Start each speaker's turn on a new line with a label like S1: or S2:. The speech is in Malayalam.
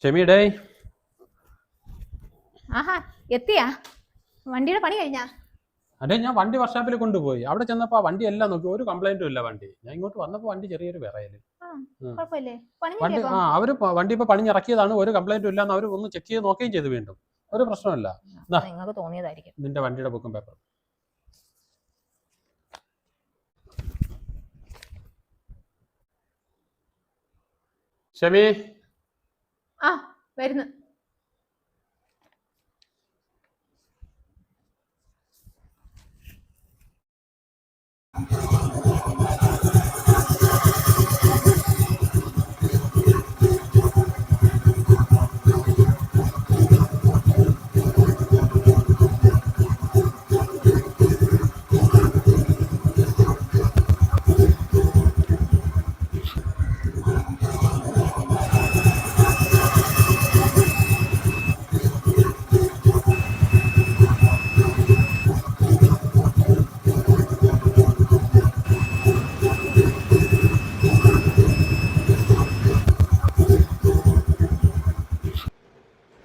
S1: ഷെമിയുടെ
S2: ആഹാ എത്തിയാ വണ്ടിയുടെ പണി കഴിഞ്ഞാ?
S1: അതെ, ഞാൻ വണ്ടി വർക്ക്ഷോപ്പിൽ കൊണ്ടുപോയി. അവിടെ ചെന്നപ്പോ ആ വണ്ടി എല്ലാം നോക്കി, ഒരു കംപ്ലൈന്റും ഇല്ല വണ്ടി. ഞാൻ ഇങ്ങോട്ട് വന്നപ്പോ വണ്ടി ചെറിയൊരു വിറയല്. വണ്ടി അവര് വണ്ടി ഇപ്പൊ പണിഞ്ഞിറക്കിയതാണ്, ഒരു കംപ്ലൈന്റും ഇല്ലാന്ന് അവർ ഒന്ന് ചെക്ക് ചെയ്ത് നോക്കുകയും ചെയ്തു. വീണ്ടും ഒരു പ്രശ്നമില്ല.
S2: നിങ്ങൾക്ക് തോന്നിയതായിരിക്കും.
S1: നിന്റെ വണ്ടിയുടെ ബുക്കും പേപ്പർ. ഷെമി
S2: ആ വരുന്നു.